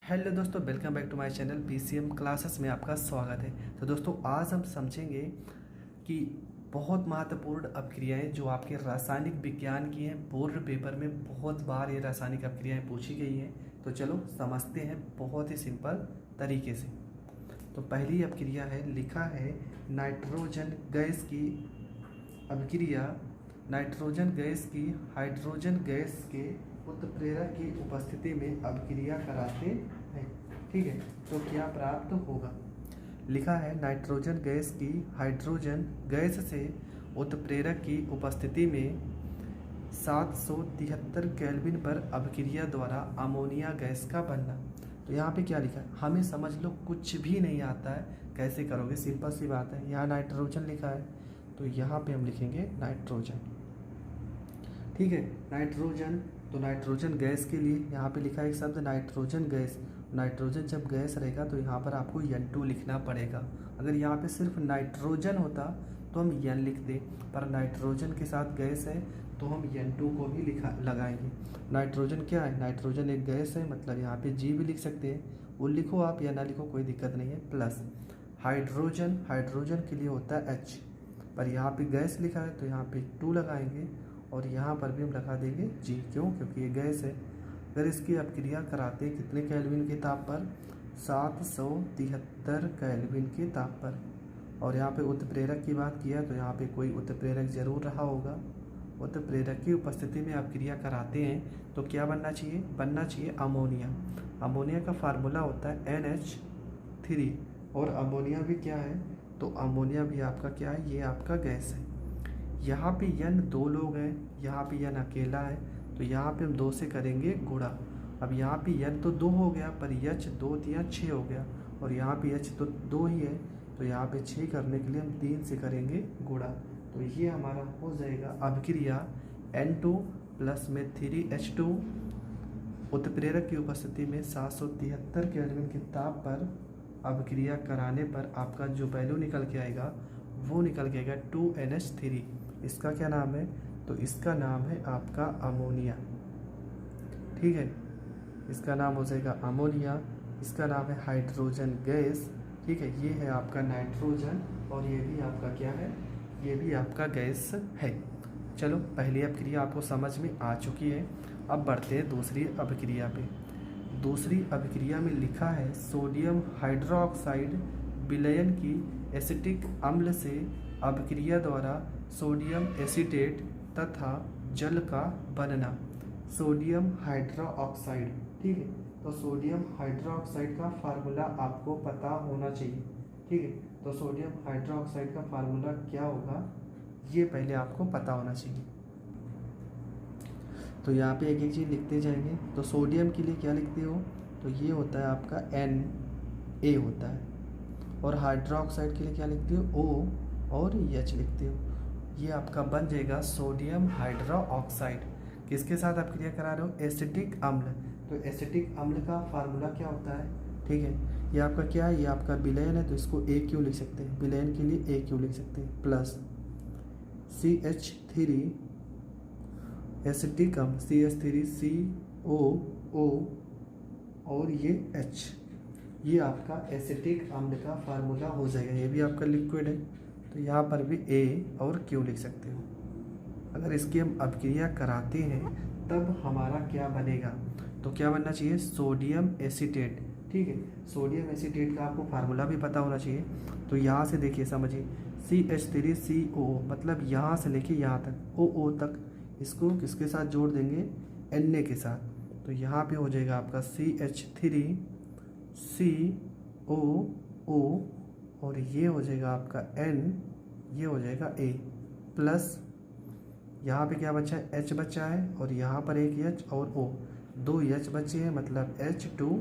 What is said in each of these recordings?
Hello दोस्तों, welcome back to my channel PCM classes में आपका स्वागत है। तो दोस्तों आज हम समझेंगे कि बहुत महत्वपूर्ण अपक्रियाएं जो आपके रासायनिक विज्ञान की हैं। बोर्ड पेपर में बहुत बार ये रासायनिक अपक्रियाएं पूछी गई हैं। तो चलो समझते हैं बहुत ही सिंपल तरीके से। तो पहली अपक्रिया है, लिखा है नाइट्रोजन गैस की अपक्रिया नाइट्रोजन गैस की हाइड्रोजन गैस के उत्प्रेरक की उपस्थिति में अपक्रिया कराते हैं। ठीक है, तो क्या प्राप्त होगा? लिखा है नाइट्रोजन गैस की हाइड्रोजन गैस से उत्प्रेरक की उपस्थिति में 773 केल्विन पर अपक्रिया द्वारा अमोनिया गैस का बनना। तो यहाँ पे क्या लिखा है, हमें समझ लो कुछ भी नहीं आता है, कैसे करोगे? सिंपल सी बात है, यहाँ नाइट्रोजन लिखा है तो यहाँ पे हम लिखेंगे नाइट्रोजन। ठीक है, नाइट्रोजन, तो नाइट्रोजन गैस के लिए यहाँ पे लिखा है एक शब्द नाइट्रोजन गैस। नाइट्रोजन जब गैस रहेगा तो यहाँ पर आपको N2 लिखना पड़ेगा। अगर यहाँ पे सिर्फ नाइट्रोजन होता तो हम N लिखते, पर नाइट्रोजन के साथ गैस है तो हम N2 को भी लगाएंगे। नाइट्रोजन क्या है? नाइट्रोजन एक गैस है, मतलब यहाँ पे G भी लिख सकते हैं, वो लिखो आप या ना लिखो कोई दिक्कत नहीं है। प्लस हाइड्रोजन, हाइड्रोजन के लिए होता है H, पर यहाँ पे गैस लिखा है तो यहाँ पे 2 लगाएंगे और यहाँ पर भी हम लगा देंगे G। क्यों? क्योंकि ये गैस है। अगर इसकी अपक्रिया कराते हैं कितने केल्विन के ताप पर? 773 केल्विन के ताप पर। और यहाँ पे उत्प्रेरक की बात किया तो यहाँ पे कोई उत्प्रेरक जरूर रहा होगा। उत्प्रेरक की उपस्थिति में अपक्रिया कराते हैं तो क्या बनना चाहिए? बनना चाहिए अमोनिया। अमोनिया का फार्मूला होता है NH3, और अमोनिया भी क्या है? तो अमोनिया भी आपका क्या है? ये आपका गैस है। यहाँ पे N 2 लोग हैं, यहाँ पे N अकेला है, तो यहाँ पे हम 2 से करेंगे गुणा। अब यहाँ पे N तो 2 हो गया, पर H 2 3 6 हो गया, और यहाँ पे H तो 2 ही है, तो यहाँ पे 6 करने के लिए हम 3 से करेंगे गुणा। तो ये हमारा हो जाएगा अपक्रिया N2 प्लस में 3H2 उत्प्रेरक की उपस्थिति में 773 केल्विन के ताप पर अपक्रिया कराने पर आपका जो वैल्यू निकल के आएगा वो निकल के आएगा 2NH3। इसका क्या नाम है? तो इसका नाम है आपका अमोनिया। ठीक है, इसका नाम हो जाएगा अमोनिया। इसका नाम है हाइड्रोजन गैस। ठीक है, ये है आपका नाइट्रोजन और ये भी आपका क्या है? ये भी आपका गैस है। चलो, पहली अपक्रिया आपको समझ में आ चुकी है। अब बढ़ते हैं दूसरी अपक्रिया पे। दूसरी अपक्रिया में लिखा है सोडियम हाइड्रोक्साइड विलयन की एसिटिक अम्ल से अपक्रिया द्वारा सोडियम एसीटेट तथा जल का बनना। सोडियम हाइड्रोक्साइड, ठीक है, तो सोडियम हाइड्रोक्साइड का फार्मूला आपको पता होना चाहिए। ठीक है, तो सोडियम हाइड्रोक्साइड का फार्मूला क्या होगा ये पहले आपको पता होना चाहिए। तो यहाँ पे एक एक चीज़ लिखते जाएंगे। तो सोडियम के लिए क्या लिखते हो? तो ये होता है आपका Na होता है, और हाइड्रोक्साइड के लिए क्या लिखते हो? O और H लिखते हो। ये आपका बन जाएगा सोडियम हाइड्रोक्साइड। किसके साथ अपक्रिया करा रहे हो? एसिटिक अम्ल। तो एसिटिक अम्ल का फार्मूला क्या होता है? ठीक है, ये आपका क्या है? ये आपका विलयन है तो इसको AQ लिख सकते हैं, विलयन के लिए AQ लिख सकते हैं, प्लस CH3 एसिटिक अम्ल CH3COO और ये H, ये आपका एसिटिक अम्ल का फार्मूला हो जाएगा। ये भी आपका लिक्विड है तो यहाँ पर भी A और Q लिख सकते हो। अगर इसकी हम अपक्रिया कराते हैं तब हमारा क्या बनेगा? तो क्या बनना चाहिए? Sodium acetate. ठीक है, सोडियम एसीटेट का आपको फार्मूला भी पता होना चाहिए। तो यहाँ से देखिए, समझिए, CH3CO मतलब यहाँ से लेके यहाँ तक OO तक, इसको किसके साथ जोड़ देंगे? Na के साथ। तो यहाँ पे हो जाएगा आपका CH3COO और ये हो जाएगा आपका N, ये हो जाएगा A, प्लस यहाँ पे क्या बचा है? H बचा है, और यहाँ पर एक H और O, 2 H बचे हैं, मतलब H2,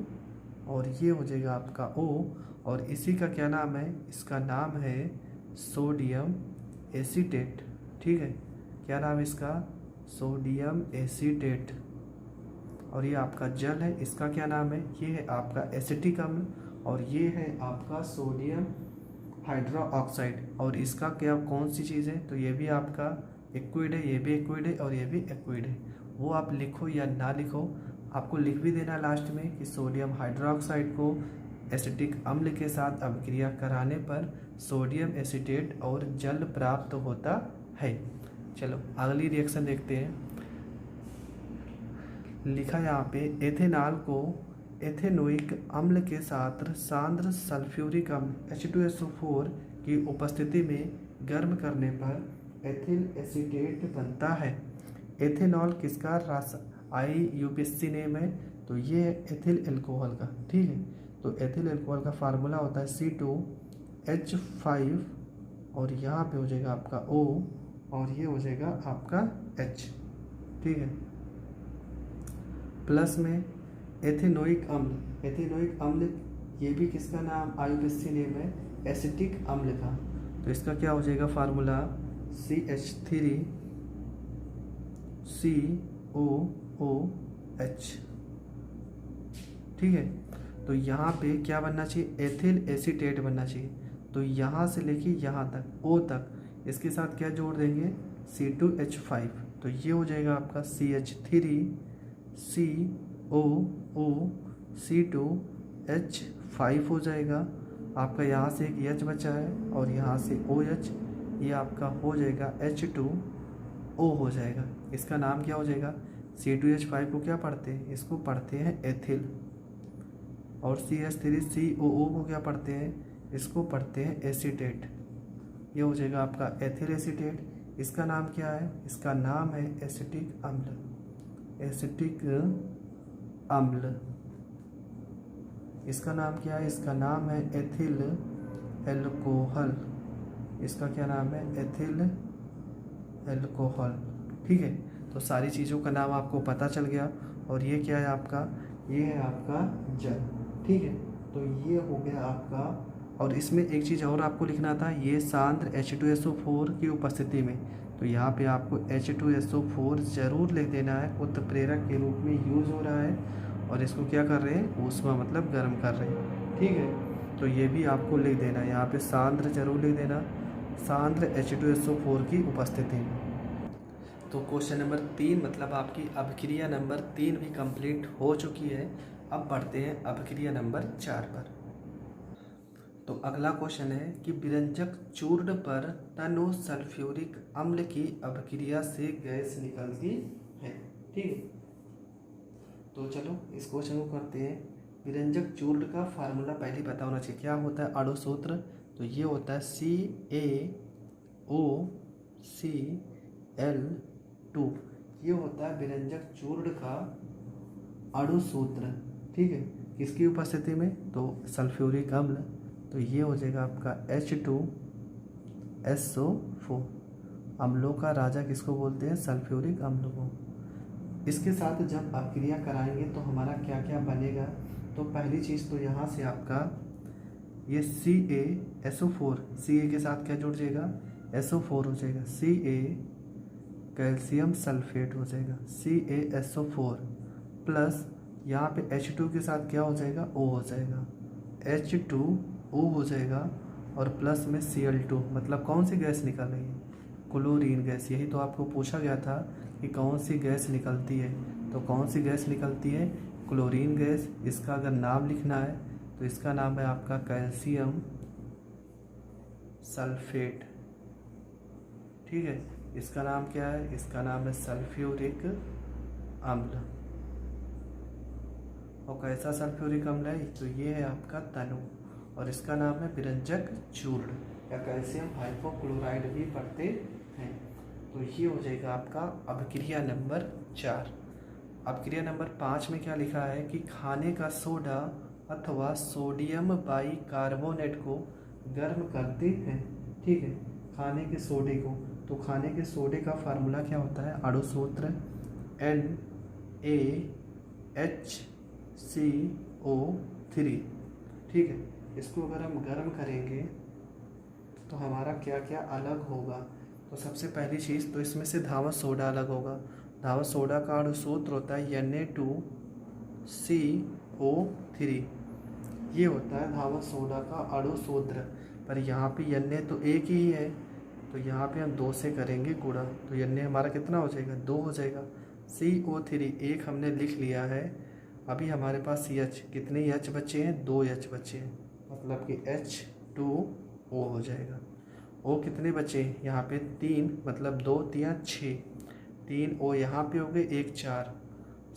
और ये हो जाएगा आपका O। और इसी का क्या नाम है? इसका नाम है सोडियम एसीटेट। ठीक है, क्या नाम है इसका? Sodium acetate. और ये आपका जल है, इसका क्या नाम है? ये है आपका एसिटिक अम्ल, और ये है आपका सोडियम हाइड्रोक्साइड। और इसका क्या, कौन सी चीज़ है? तो ये भी आपका एक्विड है, ये भी एक्विड है और ये भी एक्विड है। वो आप लिखो या ना लिखो, आपको लिख भी देना लास्ट में कि सोडियम हाइड्रोक्साइड को एसिटिक अम्ल के साथ अभिक्रिया कराने पर सोडियम एसीटेट और जल प्राप्त होता है। चलो अगली रिएक्शन देखते हैं। लिखा यहाँ पे एथेनॉल को एथेनोइक अम्ल के साथ सांद्र सल्फ्यूरिक अम्ल H2SO4 की उपस्थिति में गर्म करने पर एथिल एसीटेट बनता है। एथेनॉल किसका IUPAC नेम है, तो ये है एथिल एल्कोहल का। ठीक है, तो एथिल एल्कोहल का फार्मूला होता है C2H5 और यहाँ पे हो जाएगा आपका O और ये हो जाएगा आपका H। ठीक है, प्लस में एथेनोइक अम्ल। एथेनोइक अम्ल ये भी किसका नाम IUPAC नेम है, एसिटिक अम्ल का। तो इसका क्या हो जाएगा फार्मूला CH3COOH। ठीक है, तो यहाँ पे क्या बनना चाहिए, एथिल एसीटेट बनना चाहिए। तो यहाँ से लेके यहाँ तक O तक इसके साथ क्या जोड़ देंगे, C2H5। तो ये हो जाएगा आपका CH3COOC2H5 हो जाएगा आपका। यहाँ से एक H बचा है और यहाँ से OH, ये आपका हो जाएगा H2O हो जाएगा। इसका नाम क्या हो जाएगा, C2H5 को क्या पढ़ते हैं, इसको पढ़ते हैं एथिल, और CH3COO को क्या पढ़ते हैं, इसको पढ़ते हैं एसीटेट। ये हो जाएगा आपका एथिल एसीटेट। इसका नाम क्या है, इसका नाम है एसिटिक अम्ल। एसिटिक अम्ल इसका नाम क्या है, इसका नाम है एथिल एल्कोहल। इसका क्या नाम है, एथिल एल्कोहल। ठीक है, तो सारी चीज़ों का नाम आपको पता चल गया। और ये क्या है आपका, ये है आपका जल। ठीक है, तो ये हो गया आपका। और इसमें एक चीज़ और आपको लिखना था, ये सांद्र H2SO4 की उपस्थिति में। तो यहाँ पे आपको H2SO4 ज़रूर लिख देना है, उत्प्रेरक के रूप में यूज़ हो रहा है और इसको क्या कर रहे हैं, ऊष्मा मतलब गर्म कर रहे हैं। ठीक है, तो ये भी आपको लिख देना है, यहाँ पे सांद्र जरूर लिख देना, सांद्र H2SO4 की उपस्थिति में। तो क्वेश्चन नंबर 3 मतलब आपकी अभिक्रिया नंबर 3 भी कंप्लीट हो चुकी है। अब बढ़ते हैं अभिक्रिया नंबर 4 पर। तो अगला क्वेश्चन है कि विरंजक चूर्ण पर तनो सल्फ्यूरिक अम्ल की अभिक्रिया से गैस निकलती है। ठीक है, तो चलो इस क्वेश्चन को करते हैं। विरंजक चूर्ण का फार्मूला पहले पता होना चाहिए, क्या होता है अणु सूत्र, तो ये होता है CaOCl2। ये होता है विरंजक चूर्ण का अणु सूत्र। ठीक है, किसकी उपस्थिति में, तो सल्फ्यूरिक अम्ल। तो ये हो जाएगा आपका H2SO4। अम्लों का राजा किसको बोलते हैं, सल्फ्यूरिक अम्ल को। इसके साथ जब अभिक्रिया कराएंगे तो हमारा क्या क्या बनेगा, तो पहली चीज़ तो यहाँ से आपका ये CaSO4, Ca के साथ क्या जुड़ जाएगा, SO4 हो जाएगा, Ca कैल्शियम सल्फेट हो जाएगा, CaSO4 प्लस यहाँ पे H2 के साथ क्या हो जाएगा, O हो जाएगा, H2O हो जाएगा और प्लस में Cl2। मतलब कौन सी गैस निकल रही है, क्लोरीन गैस। यही तो आपको पूछा गया था कि कौन सी गैस निकलती है, तो कौन सी गैस निकलती है, क्लोरीन गैस। इसका अगर नाम लिखना है तो इसका नाम है आपका कैल्शियम सल्फेट। ठीक है, इसका नाम क्या है, इसका नाम है सल्फ्यूरिक अम्ल। और कैसा सल्फ्यूरिक अम्ल है, तो ये है आपका तनु और इसका नाम है विरंजक चूर्ण या कैल्शियम हाइपोक्लोराइड भी पढ़ते हैं। तो ये हो जाएगा आपका अभिक्रिया नंबर 4। अभिक्रिया नंबर 5 में क्या लिखा है कि खाने का सोडा अथवा सोडियम बाइकार्बोनेट को गर्म करते हैं। ठीक है, खाने के सोडे को, तो खाने के सोडे का फार्मूला क्या होता है, अणु सूत्र NaHCO3। ठीक है, इसको अगर हम गर्म करेंगे तो हमारा क्या क्या अलग होगा, तो सबसे पहली चीज़ तो इसमें से धावक सोडा अलग होगा। धावक सोडा का अणु सूत्र होता है Na2CO3। ये होता है धावक सोडा का अणु सूत्र। पर यहाँ पे Na तो एक ही है, तो यहाँ पे हम 2 से करेंगे गुणा, तो Na हमारा कितना हो जाएगा, 2 हो जाएगा। CO3 एक हमने लिख लिया है अभी हमारे पास H कितने H बचे हैं, 2 H बचे हैं, मतलब कि H2O हो जाएगा। O कितने बचे हैं यहाँ पे 3, मतलब 2 3 6, 3 O यहाँ पे हो गए, 1 4,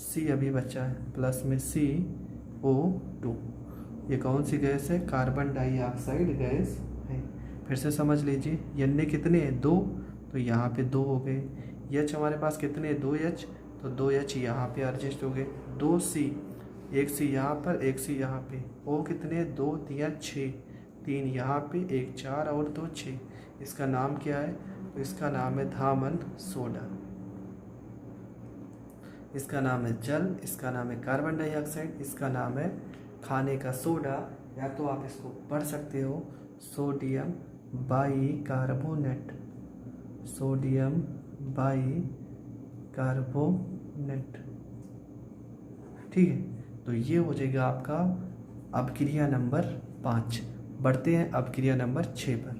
C अभी बचा है प्लस में CO2। ये कौन सी गैस है, कार्बन डाइऑक्साइड गैस है। फिर से समझ लीजिए, N कितने हैं 2, तो यहाँ पे 2 हो गए। H हमारे पास कितने 2H, तो 2H यहाँ पे एडजस्ट हो गए। 2C, 1C यहाँ पर, 1C यहाँ पे। O कितने 2 3 6, 3 यहाँ पे, 1 4 और 2 6। इसका नाम क्या है, तो इसका नाम है धामन सोडा। इसका नाम है जल, इसका नाम है कार्बन डाइऑक्साइड, इसका नाम है खाने का सोडा, या तो आप इसको पढ़ सकते हो सोडियम बाइकार्बोनेट, सोडियम बाइकार्बोनेट। ठीक है, तो ये हो जाएगा आपका अपक्रिया नंबर 5। बढ़ते हैं अपक्रिया नंबर 6 पर।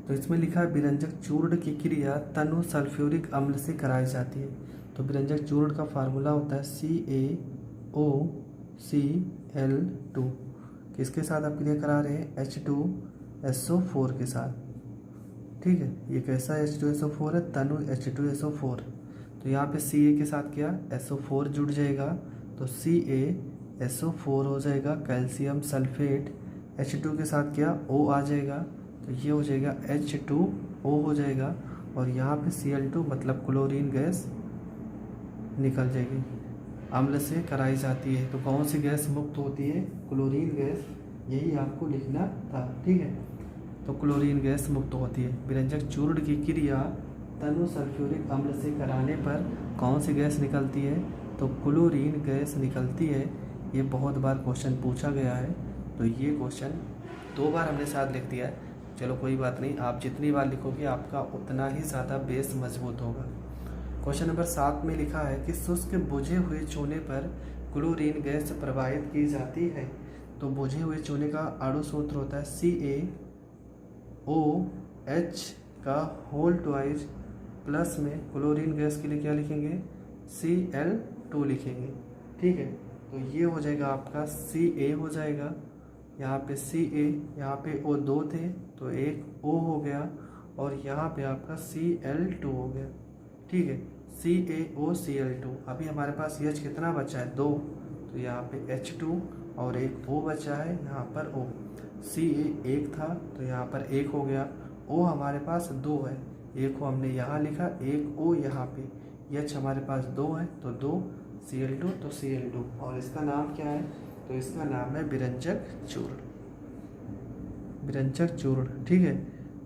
तो इसमें लिखा है विरंजक चूर्ण की क्रिया तनु सल्फ्यूरिक अम्ल से कराई जाती है। तो विरंजक चूर्ण का फार्मूला होता है CaOCl2। किसके साथ आप क्रिया करा रहे हैं, H2SO4 के साथ। ठीक है, ये कैसा H2SO4 है, तनु H2SO4। तो यहाँ पे Ca के साथ क्या SO4 जुड़ जाएगा, तो CaSO4 हो जाएगा। कैल्शियम सल्फेट H2 के साथ क्या O आ जाएगा, तो ये हो जाएगा H2O हो जाएगा। और यहाँ पे Cl2 मतलब क्लोरीन गैस निकल जाएगी। अम्ल से कराई जाती है, तो कौन सी गैस मुक्त होती है, क्लोरीन गैस, यही आपको लिखना था। ठीक है, तो क्लोरीन गैस मुक्त होती है। विरंजक चूर्ण की क्रिया तनु सल्फ्यूरिक अम्ल से कराने पर कौन सी गैस निकलती है, तो क्लोरीन गैस निकलती है। ये बहुत बार क्वेश्चन पूछा गया है, तो ये क्वेश्चन 2 बार हमने साथ लिख दिया है। चलो कोई बात नहीं, आप जितनी बार लिखोगे आपका उतना ही ज़्यादा बेस मजबूत होगा। क्वेश्चन नंबर 7 में लिखा है कि शुष्क बुझे हुए चूने पर क्लोरीन गैस प्रवाहित की जाती है। तो बुझे हुए चूने का अणु सूत्र होता है CaOH का होल ट्वाइस, प्लस में क्लोरीन गैस के लिए क्या लिखेंगे, Cl2 लिखेंगे। ठीक है, तो ये हो जाएगा आपका Ca हो जाएगा, यहाँ पे Ca, यहाँ पे O 2 थे तो एक O हो गया, और यहाँ पे आपका Cl2 हो गया। ठीक है, CaOCl2। अभी हमारे पास H कितना बचा है 2, तो यहाँ पे H2 और एक O बचा है, यहाँ पर O। Ca 1 था तो यहाँ पर 1 हो गया। O हमारे पास 2 है, एक को हमने यहाँ लिखा, एक O यहाँ पे। H हमारे पास 2 है तो 2, Cl2 तो Cl2। और इसका नाम क्या है, तो इसका नाम है विरंजक चूर्ण, विरंजक चूर्ण। ठीक है,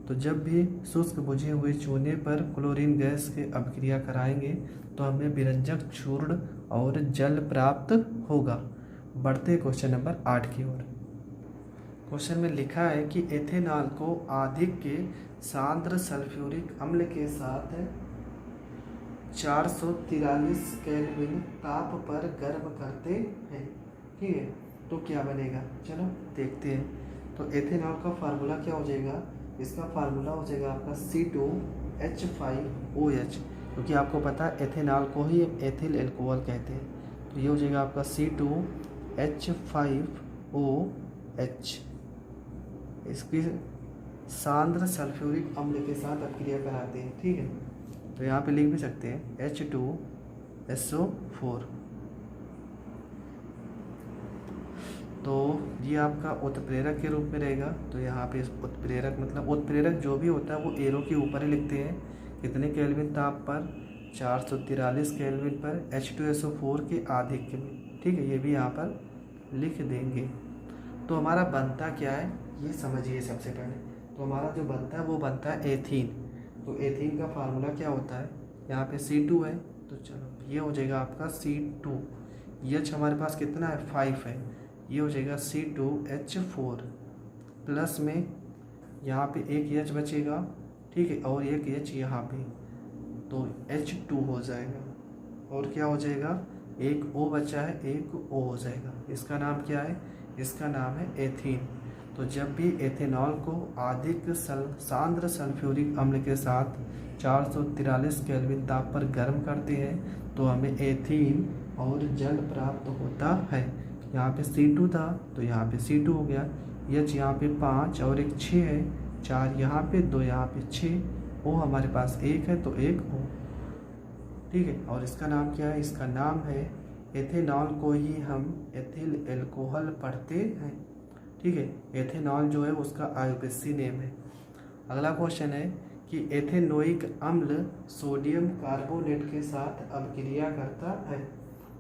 तो जब भी शुष्क बुझे हुए चूने पर क्लोरीन गैस के अपक्रिया कराएंगे तो हमें विरंजक चूर्ण और जल प्राप्त होगा। बढ़ते क्वेश्चन नंबर 8 की ओर। क्वेश्चन में लिखा है कि एथेनॉल को अधिक के सांद्र सल्फ्यूरिक अम्ल के साथ 443 केल्विन ताप पर गर्म करते हैं। ठीक है, तो क्या बनेगा, चलो देखते हैं। तो एथेनॉल का फार्मूला क्या हो जाएगा, इसका फार्मूला हो जाएगा आपका C2H5OH, क्योंकि आपको पता है एथेनॉल को ही एथिल एल्कोहल कहते हैं। तो ये हो जाएगा आपका C2H5OH। इसकी सांद्र सल्फ्यूरिक अम्ल के साथ अपक्रिया कराते हैं। ठीक है, तो यहाँ पे लिख भी सकते हैं H2SO4। तो ये आपका उत्प्रेरक के रूप में रहेगा। तो यहाँ पे उत्प्रेरक मतलब उत्प्रेरक जो भी होता है वो एरो के ऊपर ही लिखते हैं, कितने केल्विन ताप पर, 443 केल्विन पर H2SO4 के आधिक्य में। ठीक है, ये भी यहाँ पर लिख देंगे। तो हमारा बनता क्या है ये समझिए सबसे पहले। तो हमारा जो बनता है वो बनता है एथीन। तो एथीन का फार्मूला क्या होता है, यहाँ पे C2 है, तो चलो ये हो जाएगा आपका C2। H हमारे पास कितना है 5 है, ये हो जाएगा C2H4, प्लस में यहाँ पे एक H बचेगा। ठीक है, और एक H यहाँ पे, तो H2 हो जाएगा। और क्या हो जाएगा, एक O बचा है, एक O हो जाएगा। इसका नाम क्या है, इसका नाम है एथीन। तो जब भी एथेनॉल को अधिक सांद्र सल्फ्यूरिक अम्ल के साथ 443 केल्विन ताप पर गर्म करते हैं तो हमें एथीन और जल प्राप्त होता है। यहाँ पे C2 था तो यहाँ पे C2 हो गया। H यहाँ पे 5 और एक 6 है, 4 यहाँ पे 2 यहाँ पे 6, O हमारे पास 1 है तो 1 O। ठीक है, और इसका नाम क्या है? इसका नाम है एथेनॉल को ही हम एथिल एल्कोहल पढ़ते हैं। ठीक है, एथेनॉल जो है उसका आयुर्वेदीय नेम है। अगला क्वेश्चन है कि एथेनोइक अम्ल सोडियम कार्बोनेट के साथ अभिक्रिया करता है।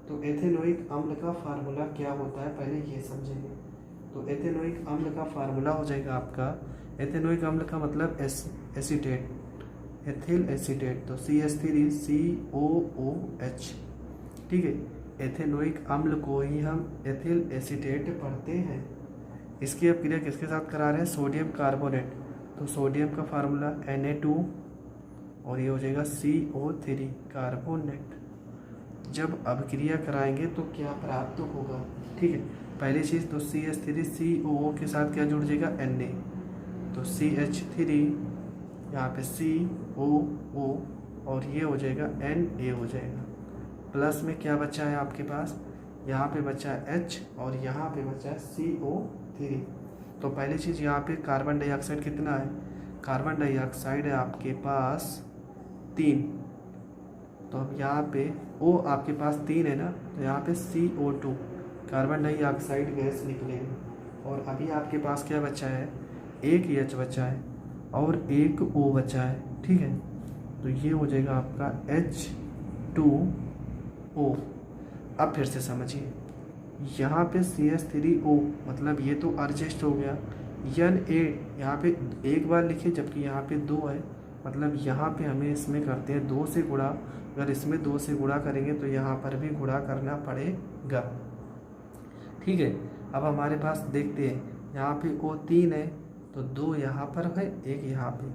तो एथेनोइक अम्ल का फार्मूला क्या होता है, पहले ये समझेंगे। तो एथेनोइक अम्ल का फार्मूला हो जाएगा आपका, एथेनोइक अम्ल का मतलब एसीटेट, एथिल एसीटेट, तो CH3COOH। ठीक है, एथेनोइक अम्ल को ही हम एथिल एसीटेट पढ़ते हैं। इसकी अभिक्रिया किसके साथ करा रहे हैं? सोडियम कार्बोनेट, तो सोडियम का फार्मूला Na2 और ये हो जाएगा CO3 कार्बोनेट। जब अभिक्रिया कराएंगे तो क्या प्राप्त होगा? ठीक है, पहली चीज़ तो CH3COO के साथ क्या जुड़ जाएगा? Na, तो CH3 यहाँ पे COO और ये हो जाएगा Na हो जाएगा। प्लस में क्या बचा है आपके पास? यहाँ पे बचा है H और यहाँ पे बचा है CO3। तो पहली चीज़ यहाँ पे कार्बन डाइऑक्साइड कितना है? कार्बन डाइऑक्साइड है आपके पास 3, तो अब यहाँ पे O आपके पास 3 है ना, तो यहाँ पे CO2 कार्बन डाइऑक्साइड गैस निकलेगी। और अभी आपके पास क्या बचा है? एक H बचा है और एक O बचा है। ठीक है, तो ये हो जाएगा आपका H2O। अब फिर से समझिए, यहाँ पे CH3O मतलब ये तो एडजस्ट हो गया। Na यहाँ पे एक बार लिखिए जबकि यहाँ पे 2 है, मतलब यहाँ पे हमें इसमें करते हैं 2 से गुणा। अगर इसमें 2 से गुणा करेंगे तो यहाँ पर भी गुणा करना पड़ेगा। ठीक है, अब हमारे पास देखते हैं, यहाँ पे O 3 है तो 2 यहाँ पर है, 1 यहाँ पे।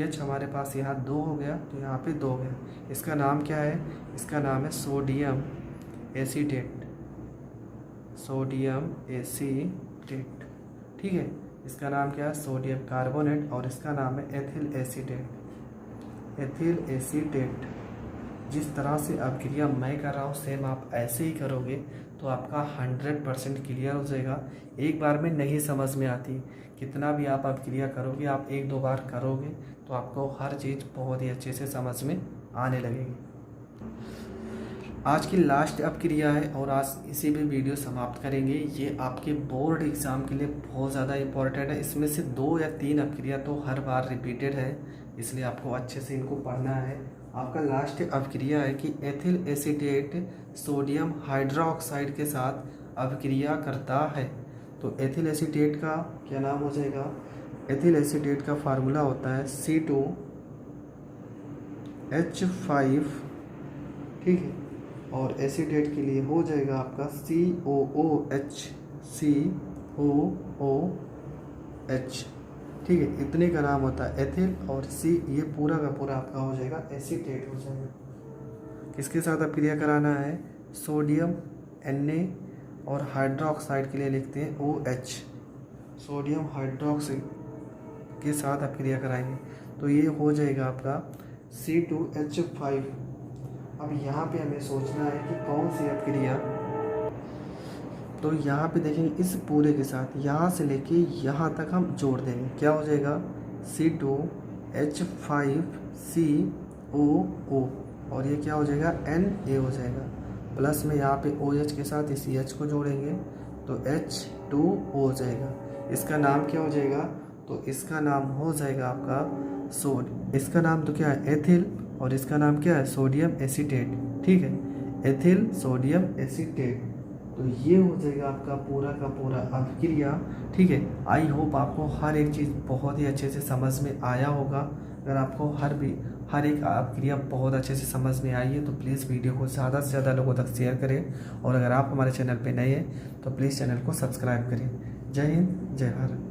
H हमारे पास यहाँ 2 हो गया तो यहाँ पे 2 हो गया। इसका नाम क्या है? इसका नाम है सोडियम एसीटेट, सोडियम एसीटेट। ठीक है, इसका नाम क्या है? सोडियम कार्बोनेट और इसका नाम है एथिल एसीटेट, एथिल एसीटेट। जिस तरह से अभिक्रिया मैं कर रहा हूँ सेम आप ऐसे ही करोगे तो आपका 100% क्लियर हो जाएगा। एक बार में नहीं समझ में आती, कितना भी आप अभिक्रिया करोगे, आप 1-2 बार करोगे तो आपको हर चीज़ बहुत ही अच्छे से समझ में आने लगेगी। आज की लास्ट अभिक्रिया है और आज इसी में वीडियो समाप्त करेंगे। ये आपके बोर्ड एग्ज़ाम के लिए बहुत ज़्यादा इम्पोर्टेंट है। इसमें से 2 या 3 अभिक्रिया तो हर बार रिपीटेड है, इसलिए आपको अच्छे से इनको पढ़ना है। आपका लास्ट अभिक्रिया है कि एथिल एसीटेट सोडियम हाइड्रोक्साइड के साथ अभिक्रिया करता है। तो एथिल एसीटेट का क्या नाम हो जाएगा? एथिल एसीटेट का फार्मूला होता है C2H5। ठीक है, और एसीटेट के लिए हो जाएगा आपका COOH, COOH। ठीक है, इतने का नाम होता है एथिल और C, ये पूरा का पूरा आपका हो जाएगा एसीटेट हो जाएगा। किसके साथ अभिक्रिया कराना है? सोडियम Na और हाइड्रोक्साइड के लिए लिखते हैं OH, सोडियम हाइड्रोक्साइड के साथ अभिक्रिया कराएंगे तो ये हो जाएगा आपका C2H5। अब यहाँ पे हमें सोचना है कि कौन सी अभिक्रिया, तो यहाँ पे देखेंगे इस पूरे के साथ यहाँ से लेके यहाँ तक हम जोड़ देंगे, क्या हो जाएगा? C2H5COO और ये क्या हो जाएगा? Na हो जाएगा। प्लस में यहाँ पे OH के साथ इस H को जोड़ेंगे तो H2O हो जाएगा। इसका नाम क्या हो जाएगा? तो इसका नाम हो जाएगा आपका इसका नाम तो क्या है? एथिल, और इसका नाम क्या है? Sodium acetate. ठीक है, एथिल सोडियम एसीटेट। तो ये हो जाएगा आपका पूरा का पूरा अभिक्रिया। ठीक है, आई होप आपको हर एक चीज़ बहुत ही अच्छे से समझ में आया होगा। अगर आपको हर एक अभिक्रिया बहुत अच्छे से समझ में आई है तो प्लीज़ वीडियो को ज़्यादा से ज़्यादा लोगों तक शेयर करें और अगर आप हमारे चैनल पे नए हैं तो प्लीज़ चैनल को सब्सक्राइब करें। जय हिंद, जय भारत।